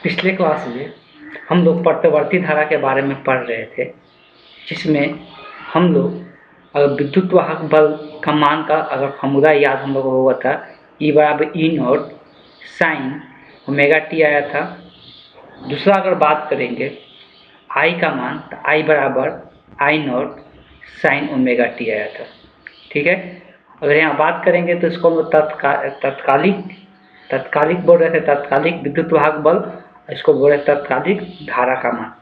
पिछले क्लास में हम लोग प्रत्यावर्ती धारा के बारे में पढ़ रहे थे, जिसमें हम लोग अगर विद्युत वाहक बल का मान का अगर फॉर्मूला याद हम लोगों को होगा था, E बराबर E not sine omega T आया था। दूसरा अगर बात करेंगे I का मान, तो I बराबर I not sine omega T आया था। ठीक है, अगर यहाँ बात करेंगे तो इसको हम तत्कालिक बोल रहे थे, तत्कालिक विद्युत वाहक बल। इसको बोल रहे तत्कालिक धारा का मान,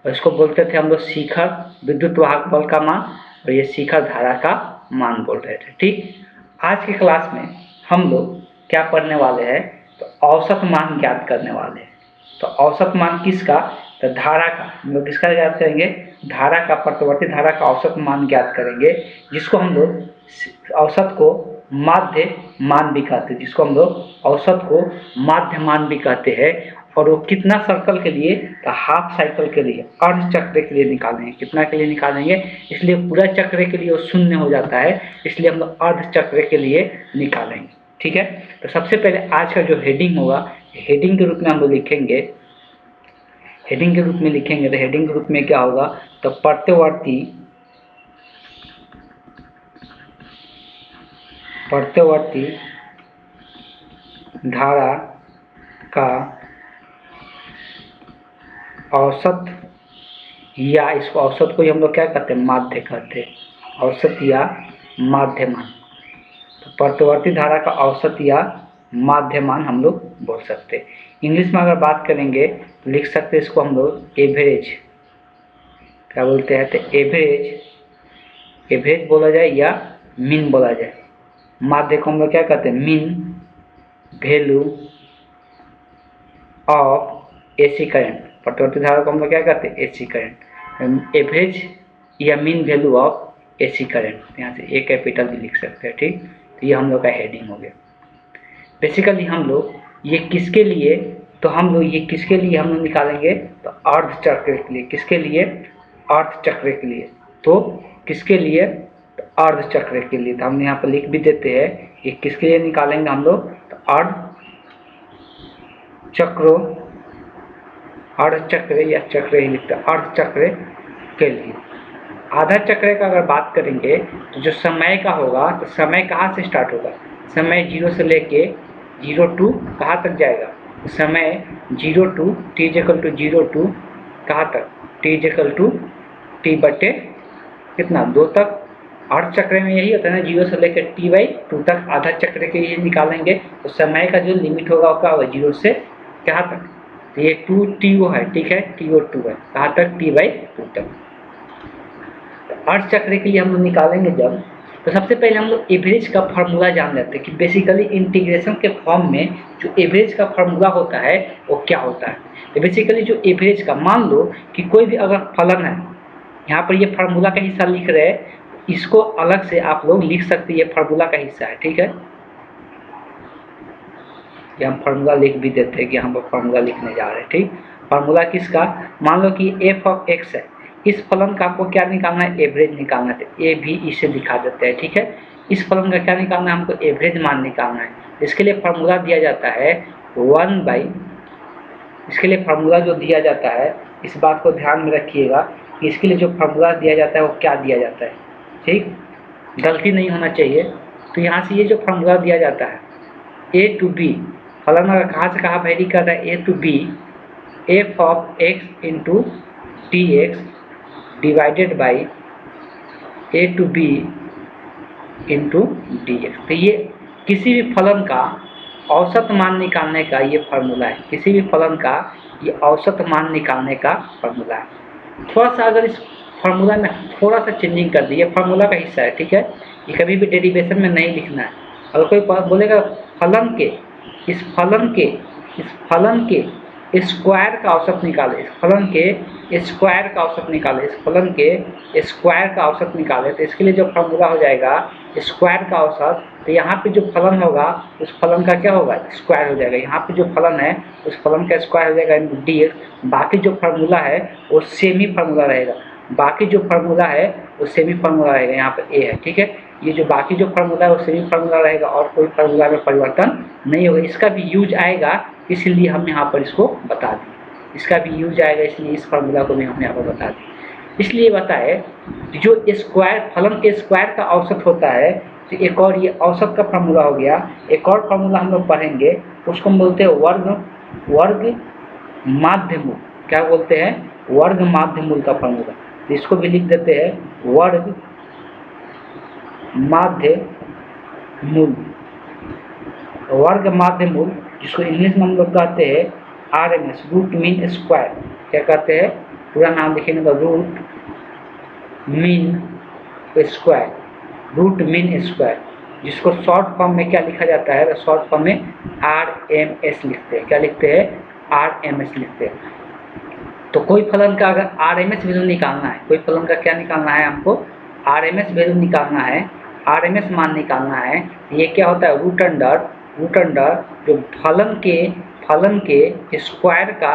और इसको बोलते थे हम लोग शिखर विद्युत वाहक बल का मान, और ये शिखर धारा का मान बोल रहे थे। ठीक, आज की क्लास में हम लोग क्या पढ़ने वाले हैं, तो औसत मान ज्ञात करने वाले हैं। तो औसत मान किसका, तो धारा का। हम लोग किसका ज्ञात करेंगे, धारा का, प्रत्यावर्ती धारा का औसत मान ज्ञात करेंगे, जिसको हम लोग औसत को माध्य मान भी कहते हैं, जिसको हम लोग औसत को माध्य मान भी कहते हैं। और वो कितना सर्कल के लिए, तो हाफ साइकिल के लिए, अर्ध चक्र के लिए निकालेंगे। कितना के लिए निकालेंगे, इसलिए पूरा चक्र के लिए वो शून्य हो जाता है, इसलिए हम लोग अर्ध चक्र के लिए निकालेंगे। ठीक है, तो सबसे पहले आज का जो हेडिंग होगा, हेडिंग के रूप में हम लोग लिखेंगे। हेडिंग के रूप में लिखेंगे तो हेडिंग के रूप में क्या होगा, तो प्रत्यावर्ती धारा का औसत, या इसको औसत को ही हम लोग क्या कहते हैं, माध्य कहते हैं, औसत या माध्य मान। तो प्रत्यावर्ती धारा का औसत या माध्य मान हम लोग बोल सकते हैं। इंग्लिश में अगर बात करेंगे तो लिख सकते हैं इसको हम लोग एवरेज, क्या बोलते हैं, तो एवरेज बोला जाए या मीन बोला जाए। माध्य को हम लोग क्या कहते हैं, mean value of AC current. प्रत्यावर्ती धारा को हम लोग क्या कहते हैं, एसी करंट। एवरेज या mean value of AC current, यहाँ से ए कैपिटल भी लिख सकते हैं। ठीक, तो ये हम लोग का हेडिंग हो गया। बेसिकली हम लोग ये किसके लिए, तो हम लोग ये किसके लिए हम लोग निकालेंगे, तो अर्ध चक्र के लिए। किसके लिए, अर्ध चक्र के लिए। तो किसके लिए, तो अर्ध चक्र के लिए। तो हम यहाँ पर लिख भी देते हैं, ये किसके लिए निकालेंगे हम लोग, तो अर्ध चक्र या चक्र ही लिखते हैं, अर्ध चक्र के लिए। आधा चक्र का अगर बात करेंगे तो जो समय का होगा, तो समय कहाँ से स्टार्ट होगा, समय 0 से लेके 0 टू कहाँ तक जाएगा, समय 0 to t equal to 0 to कहाँ तक, t इक्वल टू t बटे कितना 2 तक। अर्ध चक्र में यही होता है ना, 0 से लेकर t/2 तक। आधा चक्र के लिए निकालेंगे तो समय का जो लिमिट होगा वो क्या होगा, 0 से कहाँ तक, तो ये 2t वो है। ठीक है, t और 2 है, कहाँ तक, t/2 तक। अर्ध चक्र के लिए हम लोग निकालेंगे जब, तो सबसे पहले हम लोग एवरेज का फार्मूला जान लेते हैं कि बेसिकली इंटीग्रेशन के फॉर्म में जो एवरेज का फार्मूला होता है वो क्या होता है। तो बेसिकली जो एवरेज का, मान लो कि कोई भी अगर फलन है, यहाँ पर ये फार्मूला का हिस्सा लिख रहे हैं, इसको अलग से आप लोग लिख सकते हैं, ये फार्मूला का हिस्सा है। ठीक है, ये हम फार्मूला लिख भी देते हैं कि हम फार्मूला लिखने जा रहे हैं। ठीक, फार्मूला किसका, मान लो कि f ऑफ x है, इस फलन का आपको क्या निकालना है, एवरेज निकालना है। ए भी इसे दिखा देते हैं। ठीक है, इस फलन का क्या निकालना है, हमको एवरेज मान निकालना है। इसके लिए फार्मूला दिया जाता है 1/, इसके लिए फार्मूला जो दिया जाता है, इस बात को ध्यान में रखिएगा कि इसके लिए जो फार्मूला दिया जाता है वो क्या दिया जाता है। ठीक, गलती नहीं होना चाहिए। तो यहाँ से ये जो फार्मूला दिया जाता है, a टू b, फलन अगर कहाँ से कहाँ वेरी कर रहा है, a to b, f of x into dx divided by a to b into dx। तो ये किसी भी फलन का औसत मान निकालने का ये फार्मूला है। किसी भी फलन का ये औसत मान निकालने का फार्मूला है। थोड़ा सा अगर इस फार्मूला में थोड़ा सा चेंजिंग कर दिए, फार्मूला का हिस्सा है। ठीक है, ये कभी भी डेरिवेशन में नहीं लिखना है। अगर कोई बोलेगा फलन के, इस फलन के स्क्वायर का औसत निकाले, इस फलन के स्क्वायर का औसत निकाले, इस फलन के स्क्वायर का औसत निकाले, तो इसके लिए जो फार्मूला हो जाएगा स्क्वायर का औसत, तो यहाँ पे जो फलन होगा उस फलन का क्या होगा, स्क्वायर हो जाएगा। यहाँ पे जो फलन है उस फलन का स्क्वायर हो जाएगा इंटू dx। बाकी जो फार्मूला है वो सेमी फार्मूला रहेगा, बाकी जो फार्मूला है वो सेमी फार्मूला रहेगा। यहाँ पे a है। ठीक है, ये जो बाकी जो फार्मूला है वो सेमी फार्मूला रहेगा और कोई फार्मूला में परिवर्तन नहीं होगा। इसका भी यूज आएगा इसलिए हम यहाँ पर इसको बता दें, इसका भी यूज आएगा, इसलिए इस फार्मूला को भी हमने यहाँ पर बता दी। इसलिए बताए जो स्क्वायर फलन के स्क्वायर का औसत होता है, तो एक और ये औसत का फार्मूला हो गया। एक और फार्मूला हम लोग पढ़ेंगे, उसको हम बोलते हैं वर्ग माध्य मूल। क्या बोलते हैं? वर्ग माध्य मूल का फार्मूला। तो इसको भी लिख देते हैं वर्ग माध्य मूल। वर्ग माध्य मूल जिसको इंग्लिश में हम लोग कहते हैं RMS, रूट मीन स्क्वायर। क्या कहते हैं? पूरा नाम लिखेंगे तो root mean square, root mean square, जिसको शॉर्ट फॉर्म में क्या लिखा जाता है? शॉर्ट फॉर्म में RMS लिखते हैं। क्या लिखते हैं? RMS लिखते हैं। तो कोई फलन का अगर RMS वैल्यू निकालना है, कोई फलन का क्या निकालना है हमको? RMS वैल्यू निकालना है, RMS मान निकालना है। ये क्या होता है? रूट अंडर जो फलन के स्क्वायर का,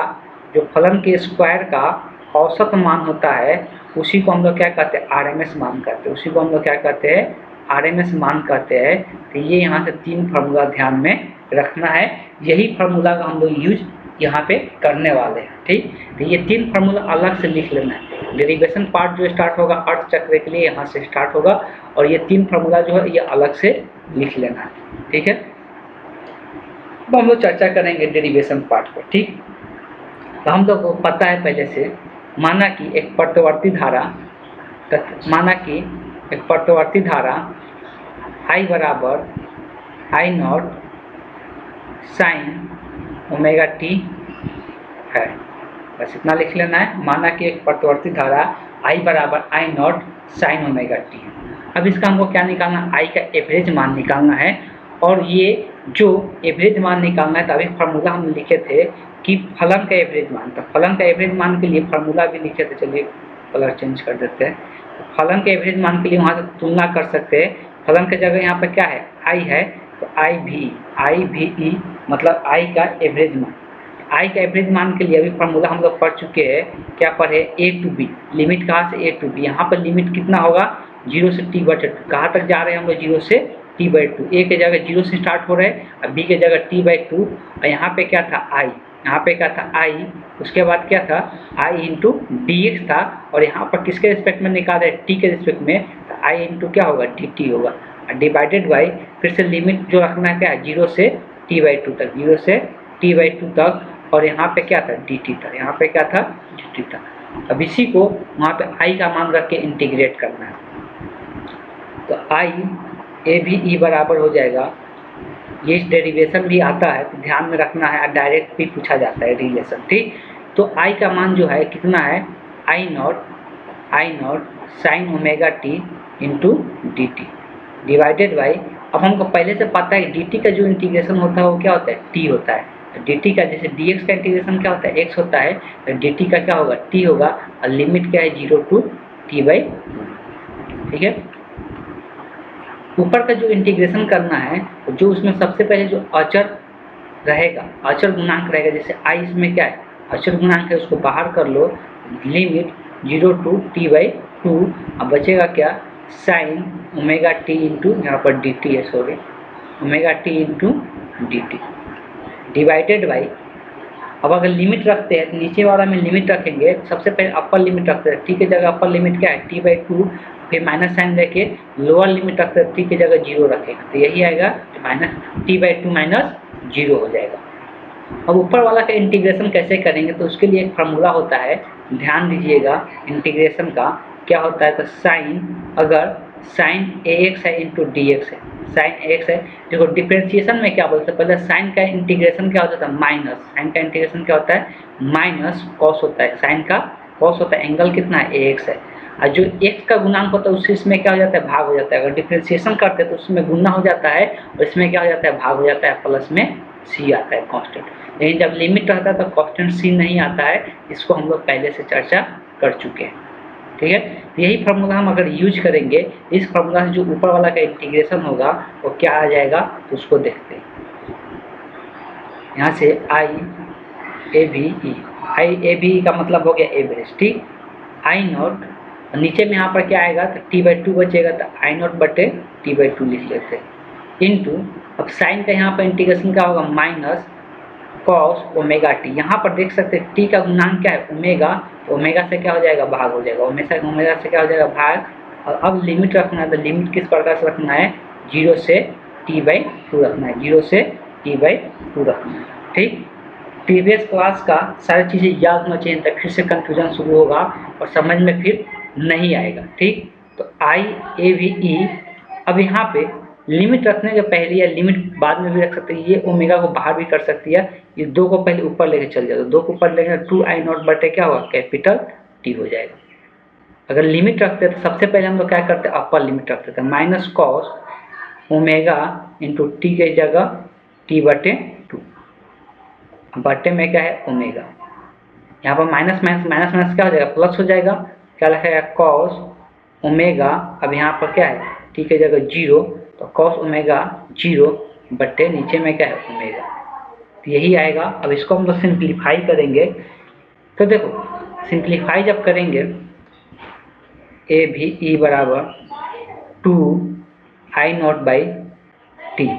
जो फलन के स्क्वायर का औसत मान होता है, उसी को हम लोग क्या कहते हैं? RMS मान कहते हैं। उसी को हम लोग क्या कहते हैं? RMS मान कहते हैं। तो ये यहाँ से 3 फार्मूला ध्यान में रखना है। यही फार्मूला का हम लोग यूज यहाँ पे करने वाले हैं। ठीक, तो ये 3 फार्मूला अलग से लिख लेना है। डेरिवेशन पार्ट जो स्टार्ट होगा अर्थ चक्र के लिए यहाँ से स्टार्ट होगा, और ये 3 फार्मूला जो है ये अलग से लिख लेना है। ठीक है, तो हम लोग चर्चा करेंगे डेरिवेशन पार्ट पर। ठीक, तो हम लोग को पता है पहले से, माना कि एक प्रत्यावर्ती धारा I बराबर I not sine omega T है। बस इतना लिख लेना है। माना कि एक प्रत्यावर्ती धारा I बराबर I not sine omega T है। अब इसका हमको क्या निकालना? I का एवरेज मान निकालना है। और ये जो एवरेज मान निकालना है, तो अभी फार्मूला हम लिखे थे कि फलन का एवरेज मान। तो फलन का एवरेज मान के लिए फार्मूला भी लिखे थे। चलिए कलर चेंज कर देते हैं। फलन के एवरेज मान के लिए वहाँ से तुलना कर सकते हैं। फलन की जगह यहाँ पर क्या है? I है, तो IVE मतलब I का एवरेज मान। I का एवरेज मान के लिए अभी फार्मूला हम लोग पढ़ चुके हैं। क्या पढ़े? A to B, लिमिट कहाँ से? A to B। यहाँ पर लिमिट कितना होगा? 0 से T/2। कहाँ तक जा रहे हैं हम लोग? 0 से T/2। A के जगह 0 से स्टार्ट हो रहे हैं, और B के जगह T/2। और यहाँ पे क्या था? I। यहाँ पे क्या था? I। उसके बाद क्या था? I इंटू dx था। और यहाँ पर किसके रिस्पेक्ट में निकाल रहे हैं? T के रिस्पेक्ट में। तो I इंटू क्या होगा? dt होगा, डिवाइडेड बाई फिर से लिमिट जो रखना है क्या है? 0 से T/2 तक, 0 से T/2 तक। और यहाँ पे क्या था? dt था। यहाँ पे क्या था? dt था। अब इसी को वहाँ पे I का मान रख के इंटीग्रेट करना है। तो I AVE बराबर हो जाएगा, ये डेरिवेशन भी आता है तो ध्यान में रखना है, डायरेक्ट भी पूछा जाता है रिलेशन। ठीक, तो I का मान जो है कितना है? I not sine omega T into D T divided by, अब हमको पहले से पता है dt का जो इंटीग्रेशन होता है वो क्या होता है? t होता है। तो dt का जैसे dx का इंटीग्रेशन क्या होता है? x होता है, तो dt का क्या होगा? t होगा। और लिमिट क्या है? 0 to t/2। ठीक है, ऊपर का जो इंटीग्रेशन करना है, जो उसमें सबसे पहले जो अचर रहेगा, अचर गुणांक रहेगा, जैसे I इसमें क्या है? अचर गुणांक है, उसको बाहर कर लो। Limit 0 to t/2। अब बचेगा क्या? साइन ओमेगा टी इंटू, यहाँ पर डी टी है, sorry, omega T into D T divided by. अब अगर लिमिट रखते हैं तो नीचे वाला में लिमिट रखेंगे, सबसे पहले अपर लिमिट रखते हैं। टी की जगह अपर लिमिट क्या है? T/2। फिर माइनस साइन लेके लोअर लिमिट रखते हैं, टी की जगह 0 रखेंगे, तो यही आएगा T/2 माइनस 0 हो जाएगा। अब ऊपर वाला का इंटीग्रेशन कैसे करेंगे? तो उसके लिए एक फार्मूला होता है, ध्यान दीजिएगा। इंटीग्रेशन का क्या होता है? तो साइन, अगर साइन AX है इंटू DX है, साइन AX है। देखो डिफ्रेंशिएशन में क्या बोलते हैं? पहले साइन का इंटीग्रेशन क्या होता था? माइनस। साइन का इंटीग्रेशन क्या होता है? माइनस कॉस होता है। साइन का कॉस होता है। एंगल कितना है? AX है। और जो x का गुणांक होता है उससे इसमें क्या हो जाता है? भाग हो जाता है। अगर डिफ्रेंशिएशन करते हैं तो उसमें गुना हो जाता है, और इसमें क्या हो जाता है? भाग हो जाता है, प्लस में c आता है कांस्टेंट। लेकिन जब लिमिट रहता है तो कांस्टेंट c नहीं आता है। इसको हम लोग पहले से चर्चा कर चुके हैं। ठीक है, यही फार्मूला हम अगर यूज करेंगे, इस फार्मूला से जो ऊपर वाला का इंटीग्रेशन होगा वो क्या आ जाएगा? तो उसको देखते हैं। यहाँ से I का मतलब हो गया एवरेज। ठीक, I नॉट, नीचे में यहाँ पर क्या आएगा? तो T/2 बचेगा, तो I नॉट बटे T/2 लिख लेते हैं। इंटू, अब साइन का यहाँ पर इंटीग्रेशन क्या होगा? Minus cos omega T. यहाँ पर देख सकते हैं टी का गुणांक क्या है, ओमेगा। ओमेगा से क्या हो जाएगा, भाग हो जाएगा, ओमेगा से क्या हो जाएगा, भाग। और अब लिमिट रखना है, तो लिमिट किस प्रकार से रखना है, 0 से t/2 रखना है, 0 से t/2 रखना है। ठीक, प्रीवियस क्लास का सारी चीज़ें याद होना चाहिए, तब फिर से कंफ्यूजन शुरू होगा और समझ में फिर नहीं आएगा। ठीक, तो आई ए वी ई। अब यहाँ पे लिमिट रखने के पहले या लिमिट बाद में भी रख सकते हैं, ये ओमेगा को बाहर भी कर सकती है, ये 2 को पहले ऊपर लेके चल जाए, तो 2 को ऊपर लेके 2i0 बटे क्या होगा, कैपिटल टी हो जाएगा। अगर लिमिट रखते हैं तो सबसे पहले हम लोग क्या करते हैं, अपर लिमिट रखते थे, minus cos omega into T के जगह t/2, बटे में क्या है, ओमेगा। यहाँ पर माइनस माइनस क्या हो जाएगा, प्लस हो जाएगा, क्या लिखेगा, कॉस ओमेगा। अब यहाँ पर क्या है, टी के जगह 0, तो कॉस ओमेगा 0 बटे नीचे में क्या है, ओमेगा। तो यही आएगा। अब इसको हम लोग सिंप्लीफाई करेंगे, तो देखो सिंप्लीफाई जब करेंगे, ए भी ई बराबर 2i0/t।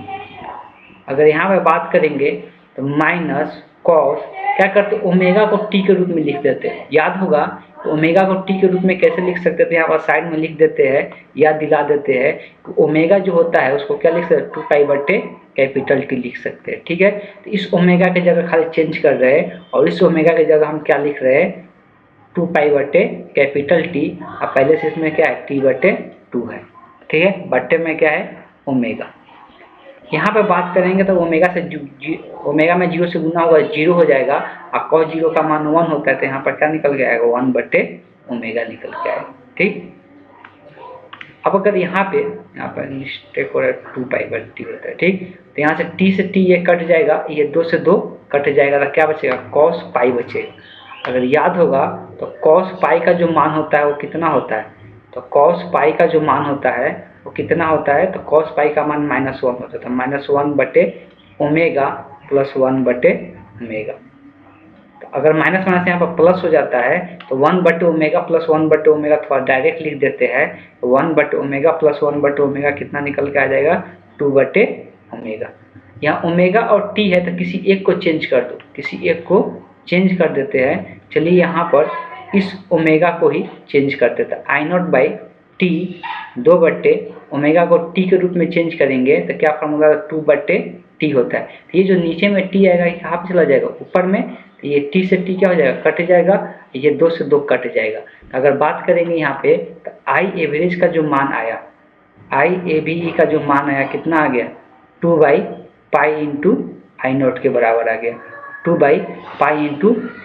अगर यहाँ पे बात करेंगे तो माइनस कॉस, क्या करते, ओमेगा को टी के रूप में लिख देते हैं, याद होगा। तो ओमेगा को टी के रूप में कैसे लिख सकते थे, यहाँ पर साइड में लिख देते हैं, याद दिला देते हैं कि ओमेगा जो होता है उसको क्या लिख सकते हैं, 2π/T लिख सकते हैं। ठीक है, तो इस ओमेगा के जगह खाली चेंज कर रहे हैं, और इस ओमेगा के जगह हम क्या लिख रहे हैं, 2π/T। अब पहले से इसमें क्या है, t/2 है। ठीक है, बट्टे में क्या है, ओमेगा। यहाँ पे बात करेंगे तो ओमेगा में 0 से गुना होगा, 0 हो जाएगा, और cos 0 का मान 1 होता है, तो यहाँ पर क्या निकल के आएगा, 1/ओमेगा निकल के आएगा। ठीक, अब अगर यहाँ पर मिस्टेक हो रहा है, 2π/T होता है। ठीक, तो यहाँ से t से t ये कट जाएगा, ये 2 से 2 कट जाएगा, तो क्या बचेगा, cos π बचेगा। अगर याद होगा तो cos π का जो मान होता है वो कितना होता है, तो cos π का जो मान होता है वो कितना होता है, तो cos π का मान -1 होता था, -1/ओमेगा प्लस 1/ओमेगा। तो अगर माइनस माइनस यहाँ पर प्लस हो जाता है, तो 1/ओमेगा प्लस 1/ओमेगा थोड़ा डायरेक्ट लिख देते हैं, तो 1/ओमेगा प्लस 1/ओमेगा कितना निकल के आ जाएगा, 2/ओमेगा। यहाँ ओमेगा और टी है, तो किसी एक को चेंज कर दो, किसी एक को चेंज कर देते हैं। चलिए यहाँ पर इस ओमेगा को ही चेंज कर देते हैं, I0/T 2/ओमेगा को टी के रूप में चेंज करेंगे, तो क्या फॉर्मूला, 2/T होता है। तो ये जो नीचे में टी आएगा, ये कहाँ पे चला जाएगा, ऊपर में, तो ये टी से टी क्या हो जाएगा, कट जाएगा, ये 2 से 2 कट जाएगा। तो अगर बात करेंगे यहाँ पे, तो आई एवरेज का जो मान आया, IABE का जो मान आया, कितना आ गया, 2/π/I0 के बराबर आ गया, 2/π।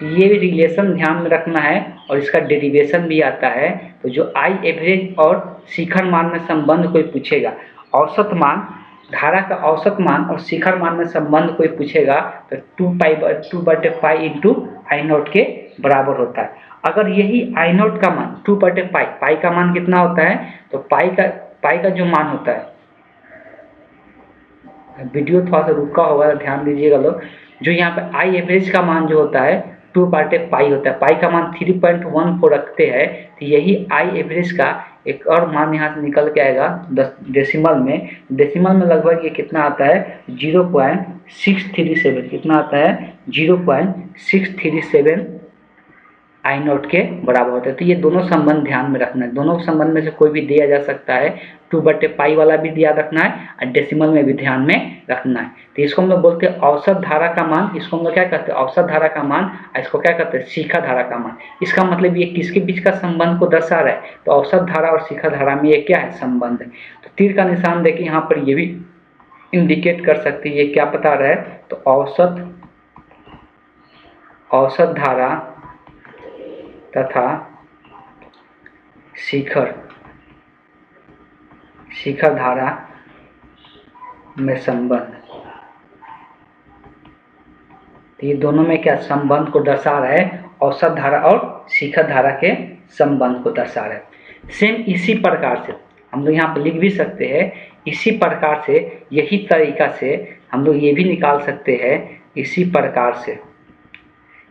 ये भी रिलेशन ध्यान में रखना है, और इसका डेरिवेशन भी आता है। तो जो आई एवरेज और शिखर मान में संबंध कोई पूछेगा, औसत मान, धारा का औसत मान और शिखर मान में संबंध कोई पूछेगा, तो 2/π/I0 के बराबर होता है। अगर यही I0 का मान 2/π, पाई का मान कितना होता है, तो पाई का जो मान होता है, वीडियो थोड़ा सा रुका होगा तो ध्यान दीजिएगा लोग, जो यहाँ पे आई एवरेज का मान जो होता है 2/π होता है, पाई का मान 3.14 रखते हैं, तो यही आई एवरेज का एक और मान यहाँ से निकल के आएगा डेसिमल में। डेसिमल में लगभग ये कितना आता है, 0.637, कितना आता है, 0.637 I0 के बराबर होता है। तो ये दोनों संबंध ध्यान में रखना है, दोनों संबंध में से कोई भी दिया जा सकता है, 2/π वाला भी याद रखना है और डेसिमल में भी ध्यान में रखना है। तो इसको हम लोग बोलते हैं औसत धारा का मान, इसको हम लोग क्या कहते हैं, औसत धारा का मान, और इसको क्या कहते हैं, शिखर धारा का मान। इसका मतलब ये किसके बीच का संबंध को दर्शा रहा है, तो औसत धारा और शिखर धारा में ये क्या है, संबंध है। तो तीर का निशान देखिए यहाँ पर, ये भी इंडिकेट कर सकते हैं ये क्या बता रहा है, तो औसत धारा तथा शिखर धारा में संबंध, तो ये दोनों में क्या संबंध को दर्शा रहा है, औसत धारा और शिखर धारा के संबंध को दर्शा रहा है। सेम इसी प्रकार से हम लोग यहाँ पर लिख भी सकते हैं, इसी प्रकार से, यही तरीका से हम लोग ये भी निकाल सकते हैं,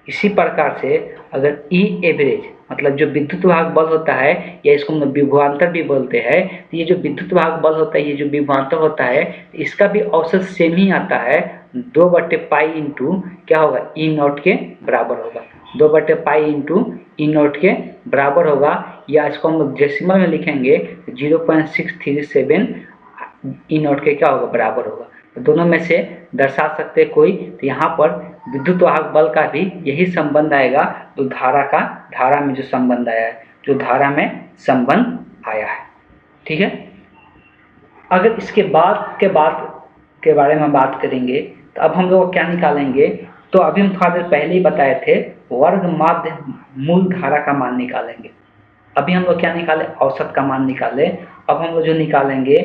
इसी प्रकार से अगर ई एवरेज मतलब जो विद्युत वाहक बल होता है, या इसको हम लोग विभवांतर भी बोलते हैं, तो ये जो विद्युत वाहक बल होता है, ये जो विभवांतर होता है, इसका भी औसत सेम ही आता है, 2/पाई इंटू क्या होगा, E0 के बराबर होगा। 2/पाई इंटू E0 के बराबर होगा, या इसको हम डेसिमल में लिखेंगे 0.637 E0 के क्या होगा, बराबर होगा। तो दोनों में से दर्शा सकते कोई, तो यहाँ पर विद्युत वाहक बल का भी यही संबंध आएगा जो धारा में जो संबंध आया है, जो धारा में संबंध आया है। ठीक है। अगर इसके बाद के बारे में बात करेंगे तो अब हम लोग क्या निकालेंगे, तो अभी हम थोड़ा देर पहले ही बताए थे वर्ग माध्य मूल धारा का मान निकालेंगे। अभी हम लोग क्या निकाले, औसत का मान निकाले। अब हम लोग जो निकालेंगे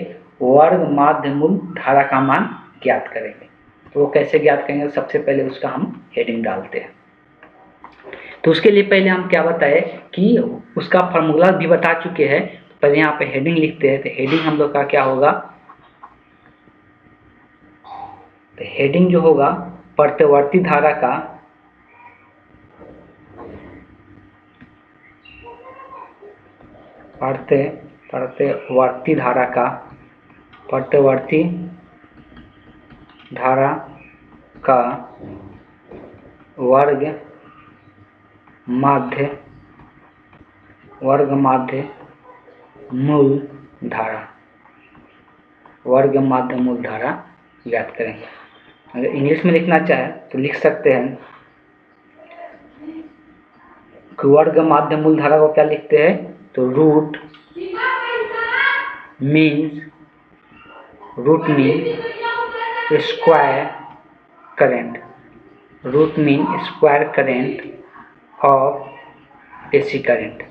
वर्ग माध्य मूल धारा का मान ज्ञात करेंगे। तो वो कैसे ज्ञात करेंगे, सबसे पहले उसका हम हेडिंग डालते हैं। तो उसके लिए पहले हम क्या बताए कि उसका फॉर्मूला भी बता चुके हैं। पहले यहाँ पे हेडिंग लिखते हैं। तो हेडिंग हम लोग का क्या होगा, तो हेडिंग जो होगा प्रत्यवर्ती धारा का प्रत्यवर्ती धारा का वर्ग माध्य मूल धारा ज्ञात करेंगे। अगर इंग्लिश में लिखना चाहे तो लिख सकते हैं कि वर्ग माध्य मूल धारा को क्या लिखते हैं, तो root mean square current of AC current.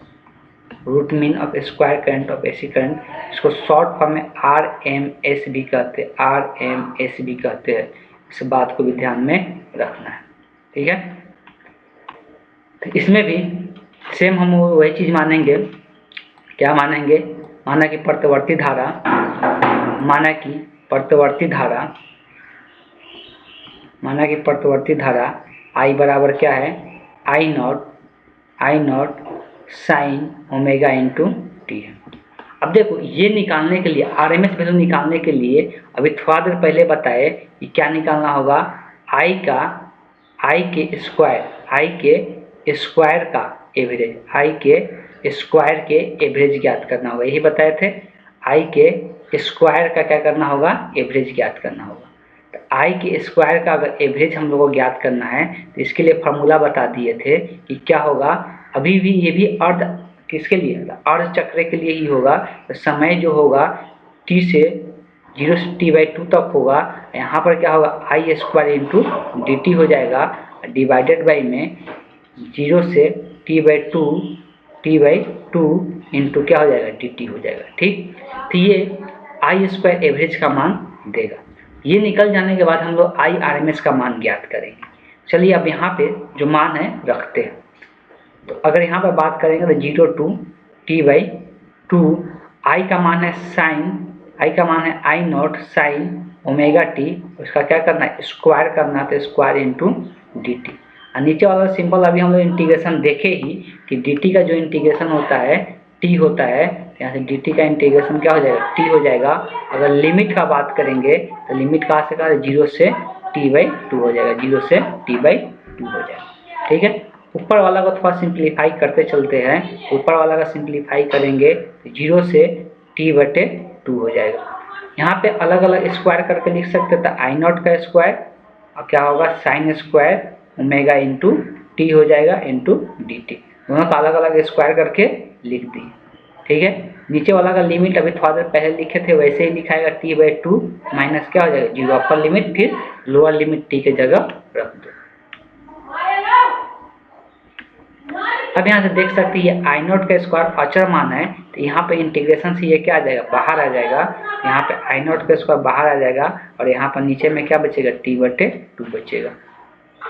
Root mean of square current of AC current, इसको शॉर्ट फॉर्म में RMS भी कहते हैं। इस बात को भी ध्यान में रखना है। ठीक है। तो इसमें भी सेम हम वही चीज मानेंगे। क्या मानेंगे, माना कि प्रत्यवर्ती धारा I बराबर क्या है, I not sine omega into T है। अब देखो ये निकालने के लिए, RMS वैल्यू निकालने के लिए अभी थोड़ा देर पहले बताए कि क्या निकालना होगा, I के स्क्वायर का एवरेज ज्ञात करना होगा। यही बताए थे, I के स्क्वायर का क्या करना होगा, एवरेज ज्ञात करना होगा। तो I के स्क्वायर का अगर एवरेज हम लोगों को ज्ञात करना है तो इसके लिए फॉर्मूला बता दिए थे कि क्या होगा। अभी भी ये भी अर्ध किसके लिए, अर्ध चक्र के लिए ही होगा। तो समय जो होगा t से 0 से t/2 तक होगा। यहाँ पर क्या होगा, I स्क्वायर इंटू dt हो जाएगा, डिवाइडेड बाई में 0 से t/2 इंटू क्या हो जाएगा, dt हो जाएगा। ठीक। तो ये I स्क्वायर एवरेज का मान देगा। ये निकल जाने के बाद हम लोग IRMS का मान ज्ञात करेंगे। चलिए अब यहाँ पे जो मान है रखते हैं। तो अगर यहाँ पर बात करेंगे तो 0 to t/2, I का मान है I not sine omega T. उसका क्या करना है, स्क्वायर करना है, तो स्क्वायर इंटू dt। और नीचे वाला सिंपल अभी हम लोग इंटीग्रेशन देखे ही कि dt का जो इंटीग्रेशन होता है t होता है। यहाँ से dt का इंटीग्रेशन क्या हो जाएगा, t हो जाएगा। अगर लिमिट का बात करेंगे तो लिमिट कहाँ से, 0 से t/2 हो जाएगा, 0 से t/2 हो जाएगा। ठीक है। ऊपर वाला को थोड़ा सिंप्लीफाई करते चलते हैं। ऊपर वाला का सिंप्लीफाई करेंगे तो 0 से t/2 हो जाएगा। यहाँ पे अलग अलग स्क्वायर करके लिख सकते हैं। तो I नॉट का स्क्वायर और क्या होगा, sine square omega into T हो जाएगा इंटू dt। दोनों का अलग अलग स्क्वायर करके लिख दिए। ठीक है। नीचे वाला का लिमिट अभी थोड़ा देर पहले लिखे थे, वैसे ही लिखाएगा t/2 माइनस क्या हो जाएगा 0, अपर लिमिट, फिर लोअर लिमिट t के जगह रख दो। अब यहाँ से देख सकते हैं I नॉट का स्क्वायर अचर मान है, तो यहाँ पे इंटीग्रेशन से ये क्या आ जाएगा, बाहर आ जाएगा। यहाँ पे I नॉट का स्क्वायर बाहर आ जाएगा और यहाँ पर नीचे में क्या बचेगा, t/2 बचेगा।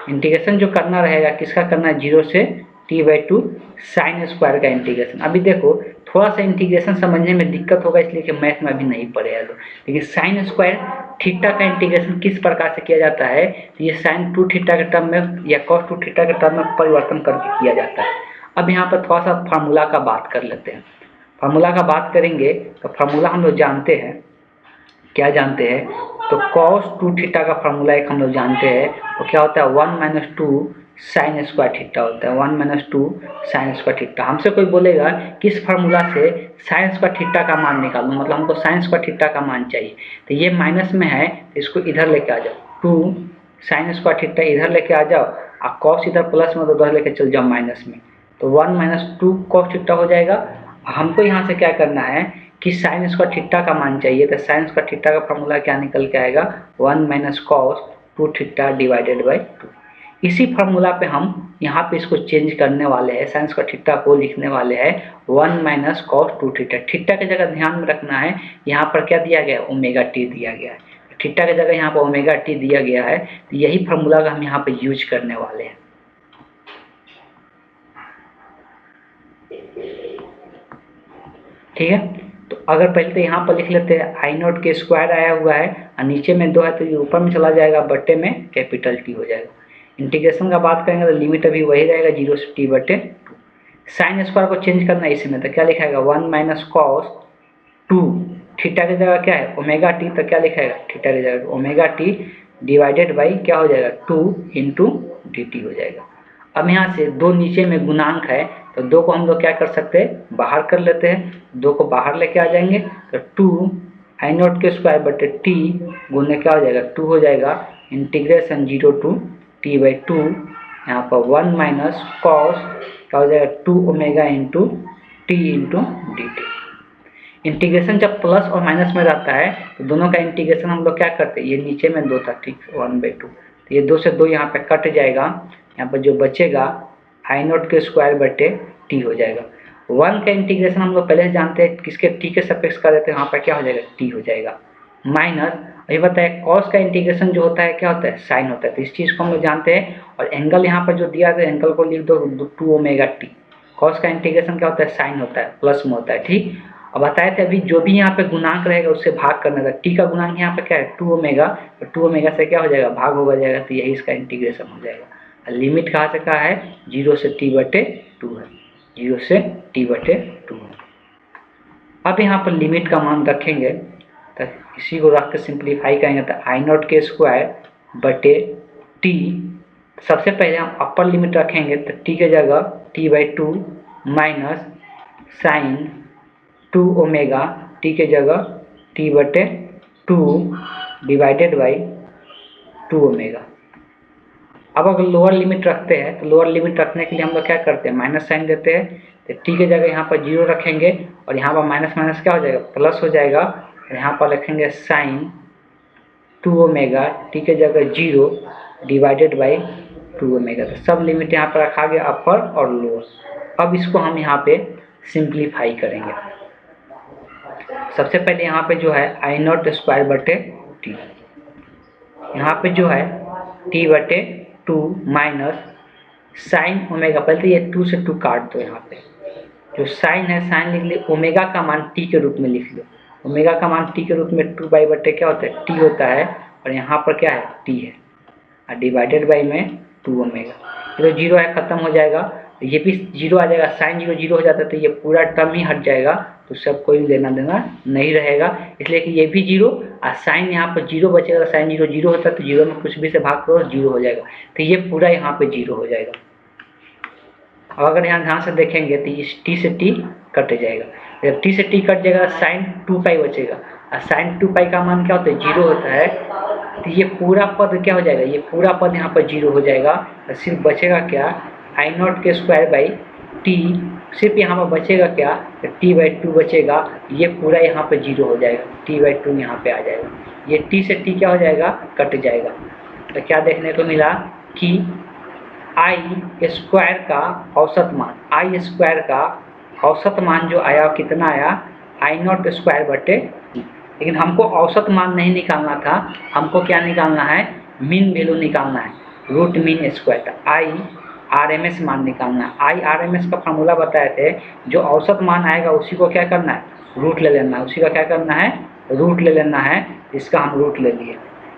इंटीग्रेशन जो करना रहेगा किसका करना है, 0 से t/2 साइन स्क्वायर का इंटीग्रेशन। अभी देखो थोड़ा सा इंटीग्रेशन समझने में दिक्कत होगा, इसलिए कि मैथ में अभी नहीं पढ़े हैं लोग। लेकिन साइन स्क्वायर थीटा का इंटीग्रेशन किस प्रकार से किया जाता है, तो ये साइन 2 थीटा के टर्म में या कॉस 2 थीटा के टर्म में परिवर्तन करके किया जाता है। अब यहाँ पर थोड़ा सा फार्मूला का बात कर लेते हैं। फार्मूला का बात करेंगे तो फार्मूला हम लोग जानते हैं क्या जानते हैं, तो cos 2 थीटा का फॉर्मूला एक हम लोग जानते हैं, वो क्या होता है 1 माइनस 2 साइन स्क्वायर थीटा होता है, 1 माइनस 2 साइन स्क्वायर थीटा। हमसे कोई बोलेगा कि इस फार्मूला से साइन स्क्वायर थीटा का मान निकालो, मतलब हमको साइन स्क्वायर थीटा का मान चाहिए, तो ये माइनस में है तो इसको इधर लेके आ जाओ, 2 साइन स्क्वायर थीटा इधर लेके आ जाओ और कॉस इधर प्लस में तो उधर लेके चल जाओ माइनस में, तो 1 माइनस 2 कॉस थीटा हो जाएगा। हमको यहाँ से क्या करना है कि साइन स्क्वायर थीटा का मान चाहिए, तो साइन स्क्वायर थीटा का फॉर्मूला क्या निकल के आएगा 1 minus cos 2 theta divided by 2। इसी फार्मूला पे हम यहाँ पे इसको चेंज करने वाले हैं, साइन स्क्वायर थीटा को लिखने वाले हैं 1 माइनस कॉस 2 थीटा। थीटा की जगह ध्यान में रखना है यहाँ पर क्या दिया गया है, ओमेगा टी दिया गया है, थीटा की जगह यहाँ पर ओमेगा टी दिया गया है, तो यही फार्मूला का हम यहाँ पे यूज करने वाले हैं। ठीक है, तो अगर पहले तो यहाँ पर लिख लेते हैं आई नॉट के स्क्वायर आया हुआ है और नीचे में 2 है तो ये ऊपर में चला जाएगा, बट्टे में कैपिटल टी हो जाएगा। इंटीग्रेशन का बात करेंगे तो लिमिट अभी वही रहेगा 0 से टी बटे 2। साइन स्क्वायर को चेंज करना है इसमें, तो क्या लिखाएगा 1 माइनस कॉस 2 थीटा की जगह क्या है ओमेगा टी, तो क्या लिखाएगा थीटा की जगह ओमेगा टी डिवाइडेड बाई क्या हो जाएगा 2 इंटू डी टी हो जाएगा। अब यहाँ से 2 नीचे में गुणांक है तो 2 को हम लोग क्या कर सकते हैं बाहर कर लेते हैं, 2 को बाहर लेके आ जाएंगे तो 2 आई नॉट के स्क्वायर बटे टी गुने क्या हो जाएगा 2 हो जाएगा, इंटीग्रेशन 0 टू टी बाई 2, यहाँ पर 1 माइनस कॉस क्या हो जाएगा 2 omega into T into D T. Integration जब प्लस और माइनस में रहता है तो दोनों का इंटीग्रेशन हम लोग क्या करते हैं, ये नीचे में 2 था ठीक 1/2, तो ये 2 से 2 यहाँ पे कट जाएगा, यहाँ पर जो बचेगा आई नॉट के स्क्वायर बटे टी हो जाएगा। 1 का इंटीग्रेशन हम लोग पहले से जानते हैं किसके टी के सापेक्ष कर देते हैं, यहाँ पर क्या हो जाएगा टी हो जाएगा, माइनस ये बताया कॉस का इंटीग्रेशन जो होता है क्या होता है साइन होता है, तो इस चीज़ को हम लोग जानते हैं। और एंगल यहाँ पर जो दिया है एंगल को लिख दो 2 ओमेगा टी, कॉस का इंटीग्रेशन क्या होता है साइन होता है प्लस में होता है ठीक। अब बताए थे अभी जो भी यहाँ पे गुणांक रहेगा उससे भाग करना था, टी का गुणांक यहाँ पे क्या है 2 ओमेगा, तो 2 ओमेगा से क्या हो जाएगा भाग हो जाएगा, तो यही इसका इंटीग्रेशन हो जाएगा। लिमिट कहाँ से कहाँ है 0 से टी बटे 2 है, 0 से टी बटे 2 है। अब यहाँ पर लिमिट का मान रखेंगे तो इसी को रख के सिंप्लीफाई करेंगे तो आई नॉट के स्क्वायर बटे टी, सबसे पहले हम अपर लिमिट रखेंगे तो टी के जगह T by 2 minus sine 2 omega T के जगह टी बटे 2 डिवाइडेड बाई 2 ओमेगा। अब अगर लोअर लिमिट रखते हैं तो लोअर लिमिट रखने के लिए हम लोग क्या करते हैं माइनस साइन देते हैं, तो टी के जगह यहाँ पर 0 रखेंगे और यहाँ पर माइनस माइनस क्या हो जाएगा प्लस हो जाएगा, और यहाँ पर लिखेंगे साइन 2 ओमेगा टी के जगह 0 डिवाइडेड बाई 2 ओमेगा। तो सब लिमिट यहाँ पर रखा गया अपर और लोअर। अब इसको हम यहाँ पे सिंप्लीफाई करेंगे। सबसे पहले यहाँ पे जो है आई नॉट स्क्वायर बटे टी, यहाँ पे जो है टी बटे 2 माइनस साइन ओमेगा, पहले तो ये 2 से 2 काट दो, यहाँ पे जो साइन है साइन लिख ली, ओमेगा का मान टी के रूप में लिख लो, ओमेगा का मान टी के रूप में 2 बाई बटे क्या होता है टी होता है, और यहाँ पर क्या है टी है और डिवाइडेड बाई में 2 ओमेगा, तो 0 है खत्म हो जाएगा, ये भी 0 आ जाएगा, साइन 0 0 हो जाता है तो ये पूरा टर्म ही हट जाएगा, तो सब कोई लेना देना नहीं रहेगा, इसलिए कि ये भी 0 और साइन यहाँ पर 0 बचेगा, साइन 0 0 होता है तो 0 में कुछ भी से भाग करो 0 हो जाएगा, तो ये पूरा यहाँ पे 0 हो जाएगा। और अगर यहाँ ध्यान से देखेंगे तो इस टी से टी कट जाएगा, जब टी से टी कट जाएगा साइन 2 पाई बचेगा, और साइन 2 पाई का मान क्या होता है 0 होता है, तो ये पूरा पद क्या हो जाएगा, ये पूरा पद यहाँ पर 0 हो जाएगा, और सिर्फ बचेगा क्या आई नॉट के स्क्वायर बाई टी, सिर्फ यहाँ पर बचेगा क्या तो टी बाई 2 बचेगा, ये पूरा यहाँ पे 0 हो जाएगा, टी बाई 2 यहाँ पे आ जाएगा, ये टी से टी क्या हो जाएगा कट जाएगा। तो क्या देखने को मिला कि आई स्क्वायर का औसत मान, आई स्क्वायर का औसत मान जो आया कितना आया आई नॉट स्क्वायर बटे, लेकिन हमको औसत मान नहीं निकालना था, हमको क्या निकालना है मीन वैल्यू निकालना है, रूट मीन स्क्वायर, आई RMS मान निकालना है। आई RMS का फॉर्मूला बताए थे, जो औसत मान आएगा उसी को क्या करना है रूट ले लेना है, उसी का क्या करना है रूट ले लेना है, इसका हम रूट ले लिए।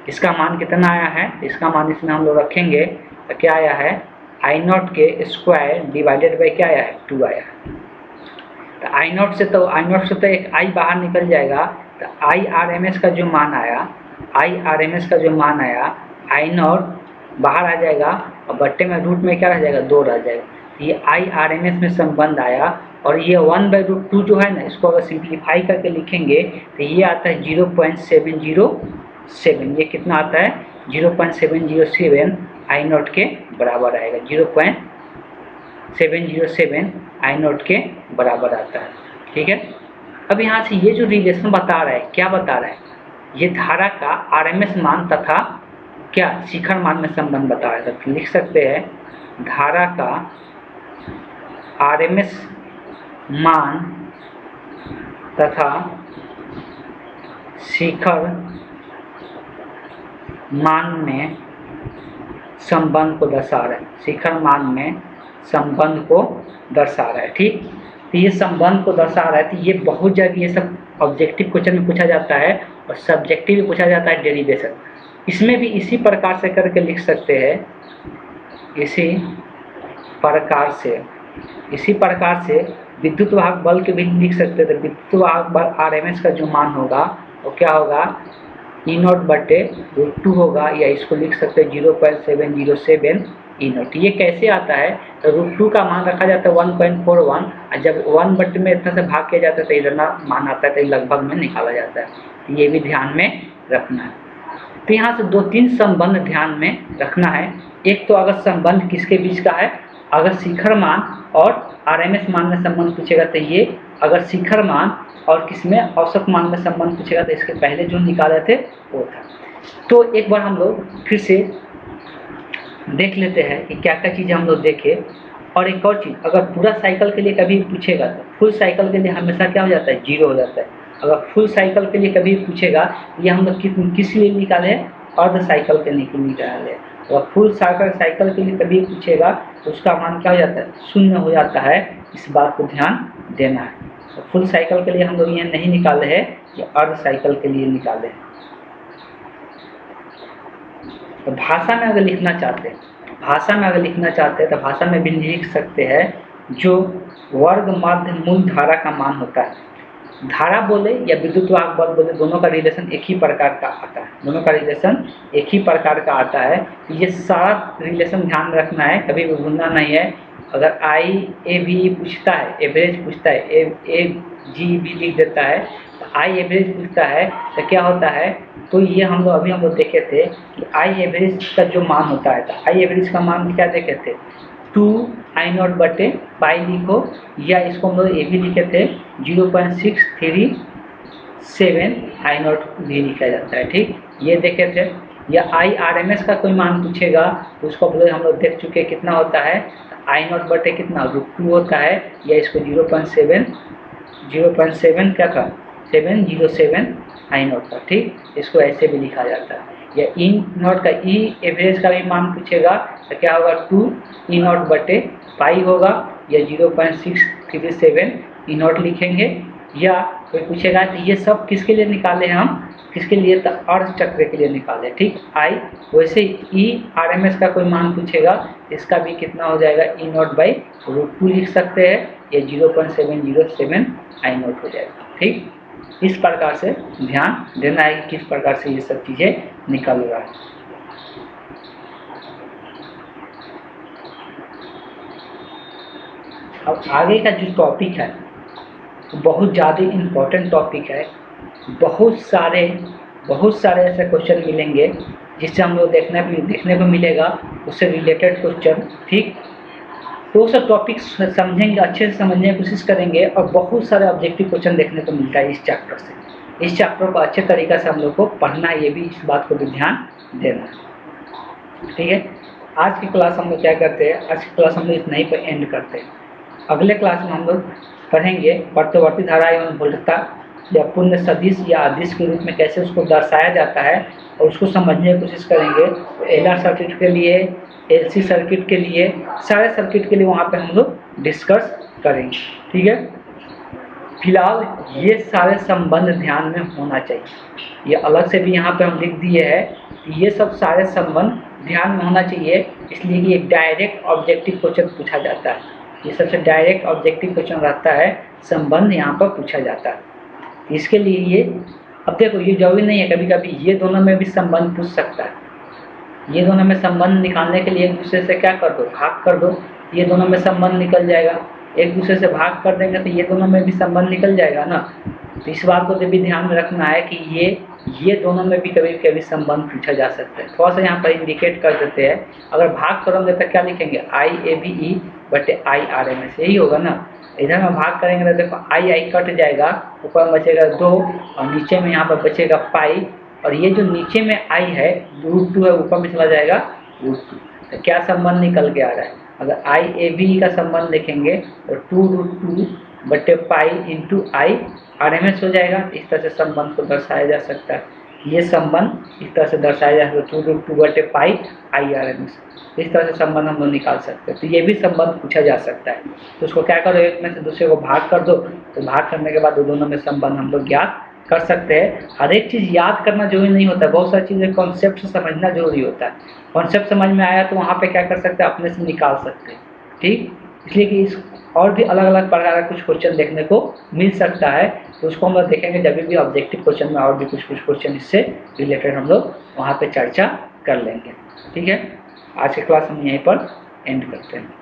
इसका मान कितना आया है, इसका मान इसमें हम लोग रखेंगे तो क्या आया है आई नॉट के स्क्वायर डिवाइडेड बाई क्या आया है 2 आया है। तो आई नॉट से तो एक आई बाहर निकल जाएगा, तो IRMS का जो मान आया, IRMS का जो मान आया, I0 बाहर आ जाएगा और बट्टे में रूट में क्या रह जाएगा, 2 रह जाएगा। ये IRMS में संबंध आया और ये 1/√2 जो है ना, इसको अगर सिंप्लीफाई करके लिखेंगे तो ये आता है 0.707। ये कितना आता है, 0.707 I0 के बराबर आएगा। 0.707 I0 के बराबर आता है। ठीक है, अब यहाँ से ये जो रिलेशन बता रहा है, क्या बता रहा है, ये धारा का RMS मान तथा क्या शिखर मान में संबंध बता रहा है। तो लिख सकते हैं धारा का RMS मान तथा शिखर मान में संबंध को दर्शा रहा है, शिखर मान में संबंध को दर्शा रहा है। ठीक, तो ये संबंध को दर्शा रहा है। तो ये बहुत जगह ये सब ऑब्जेक्टिव क्वेश्चन में पूछा जाता है और सब्जेक्टिव भी पूछा जाता है, डेरिवेशन। इसमें भी इसी प्रकार से करके लिख सकते हैं, इसी प्रकार से विद्युत वाहक बल के भी लिख सकते हैं। तो विद्युत वाहक बल RMS का जो मान होगा वो क्या होगा, E0/√2 होगा, या इसको लिख सकते हैं 0.707 E0। ये कैसे आता है, तो √2 का मान रखा जाता है 1.41 और जब 1 में इतना से भाग किया जाता है तो इतना मान आता है, तो लगभग में निकाला जाता है। ये भी ध्यान में रखना है। तो यहाँ से 2-3 संबंध ध्यान में रखना है। एक तो अगर संबंध किसके बीच का है, अगर शिखर मान और RMS मान में संबंध पूछेगा तो ये, अगर शिखर मान और किसमें औसत मान में संबंध पूछेगा तो इसके पहले जो निकाले थे वो था। तो एक बार हम लोग फिर से देख लेते हैं कि क्या क्या चीज़ें हम लोग देखें। और एक और चीज़, अगर पूरा साइकिल के लिए कभी पूछेगा तो फुल साइकिल के लिए हमेशा क्या हो जाता है, 0 हो जाता है। अगर फुल साइकिल के लिए कभी पूछेगा, ये हम लोग किस लिए निकाले, अर्ध साइकिल के लिए निकाले। अगर फुल साइकिल के लिए कभी पूछेगा तो उसका मान क्या हो जाता है, 0 हो जाता है। इस बात को ध्यान देना है। तो फुल साइकिल के लिए हम लोग ये नहीं निकाले हैं, ये अर्ध साइकिल के लिए निकाले हैं। तो भाषा में अगर लिखना चाहते हैं, तो भाषा में भी लिख सकते हैं जो वर्ग मध्य मूल धारा का मान होता है। धारा बोले या विद्युत वाहक बल बोले, दोनों का रिलेशन एक ही प्रकार का आता है। ये सारा रिलेशन ध्यान रखना है, कभी भी भूलना नहीं है। अगर IAB पूछता है, एवरेज पूछता है, AGB लिख देता है, तो I एवरेज पूछता है तो क्या होता है, तो ये हम लोग देखे थे कि I एवरेज का जो मान होता है, तो I एवरेज का मान क्या देखे थे, 2I0/π लिखो, या इसको हम लोग ये भी लिखे थे 0.637 I0 भी लिखा जाता है। ठीक, ये देखे थे। या IRMS का कोई मान पूछेगा तो उसको हम लोग देख चुके कितना होता है, I0 कितना √2 होता है, या इसको 0.7 क्या था, 707 I0 का। ठीक, इसको ऐसे भी लिखा जाता है। या E0 का, E एवरेज का भी मान पूछेगा तो क्या होगा, 2E0/π होगा, या 0.637 E0 लिखेंगे। या कोई पूछेगा तो ये सब किसके लिए निकाले हैं हम, किसके लिए, तो अर्ध चक्र के लिए निकाले। ठीक, वैसे ERMS का कोई मान पूछेगा, इसका भी कितना हो जाएगा, E0/√2 लिख सकते हैं, या 0.707 I0 हो जाएगा। ठीक, इस प्रकार से ध्यान देना है कि किस प्रकार से ये सब चीज़ें निकल रहा है। अब आगे का जो टॉपिक है बहुत ज़्यादा इम्पोर्टेंट टॉपिक है। बहुत सारे ऐसे क्वेश्चन मिलेंगे जिससे हम लोग देखने को मिलेगा, उससे रिलेटेड क्वेश्चन। ठीक, तो सब टॉपिक समझेंगे, अच्छे से समझने की कोशिश करेंगे और बहुत सारे ऑब्जेक्टिव क्वेश्चन देखने को मिलता है इस चैप्टर से। इस चैप्टर को अच्छे तरीक़े से हम लोग को पढ़ना है, ये भी इस बात को भी ध्यान देना है। ठीक है, आज की क्लास हम लोग क्या करते हैं, आज की क्लास हम लोग इतना ही पर एंड करते हैं। अगले क्लास में हम लोग पढ़ेंगे प्रत्यावर्ती धारा एवं वोल्टता या पुण्य सदिश या अदिश के रूप में कैसे उसको दर्शाया जाता है और उसको समझने की कोशिश करेंगे। LR सर्किट के लिए, LC सर्किट के लिए, सारे सर्किट के लिए वहाँ पे हम लोग डिस्कस करेंगे। ठीक है, फिलहाल ये सारे संबंध ध्यान में होना चाहिए। ये अलग से भी यहाँ पे हम लिख दिए हैं, ये सब सारे संबंध ध्यान में होना चाहिए, इसलिए कि एक डायरेक्ट ऑब्जेक्टिव क्वेश्चन पूछा जाता है। ये सबसे डायरेक्ट ऑब्जेक्टिव क्वेश्चन रहता है, संबंध यहाँ पर पूछा जाता है। इसके लिए ये अब देखो ये जरूरी नहीं है, कभी कभी ये दोनों में भी संबंध पूछ सकता है। ये दोनों में संबंध निकालने के लिए एक दूसरे से क्या कर दो, भाग कर दो, ये दोनों में संबंध निकल जाएगा। एक दूसरे से भाग कर देंगे तो ये दोनों में भी संबंध निकल जाएगा ना। तो इस बात को तो भी ध्यान में रखना है कि ये दोनों में भी कभी कभी संबंध पूछा जा सकता है। थोड़ा सा यहाँ पर इंडिकेट कर देते हैं। अगर भाग करोगे तो क्या लिखेंगे, IABE बटे IRMS, यही होगा ना। इधर में भाग करेंगे तो देखो आई कट जाएगा, ऊपर में बचेगा 2 और नीचे में यहाँ पर बचेगा पाई, और ये जो नीचे में आई है √2 है, ऊपर में चला जाएगा √2। तो क्या संबंध निकल के आ रहा है, अगर IABE का संबंध देखेंगे तो 2√2 बटे पाई इंटू IRMS हो जाएगा। इस तरह से संबंध को दर्शाया जा सकता है। ये संबंध इस तरह से दर्शाया जा सकता है 2√2 बटे पाई IRMS। इस तरह से संबंध हम लोग निकाल सकते हैं। तो ये भी संबंध पूछा जा सकता है। तो उसको क्या करो, एक में से दूसरे को भाग कर दो, तो भाग करने के बाद दोनों में संबंध हम लोग ज्ञात कर सकते हैं। हर एक चीज़ याद करना जरूरी नहीं होता है, बहुत सारी चीज़ें कॉन्सेप्ट से समझना जरूरी होता है। कॉन्सेप्ट समझ में आया तो वहाँ पे क्या कर सकते हैं, अपने से निकाल सकते हैं। ठीक, इसलिए कि इस और भी अलग अलग प्रकार का कुछ क्वेश्चन देखने को मिल सकता है, तो उसको हम लोग देखेंगे जब भी ऑब्जेक्टिव क्वेश्चन में और भी कुछ क्वेश्चन इससे रिलेटेड हम लोग वहाँ पे चर्चा कर लेंगे। ठीक है, आज की क्लास हम यहीं पर एंड करते हैं।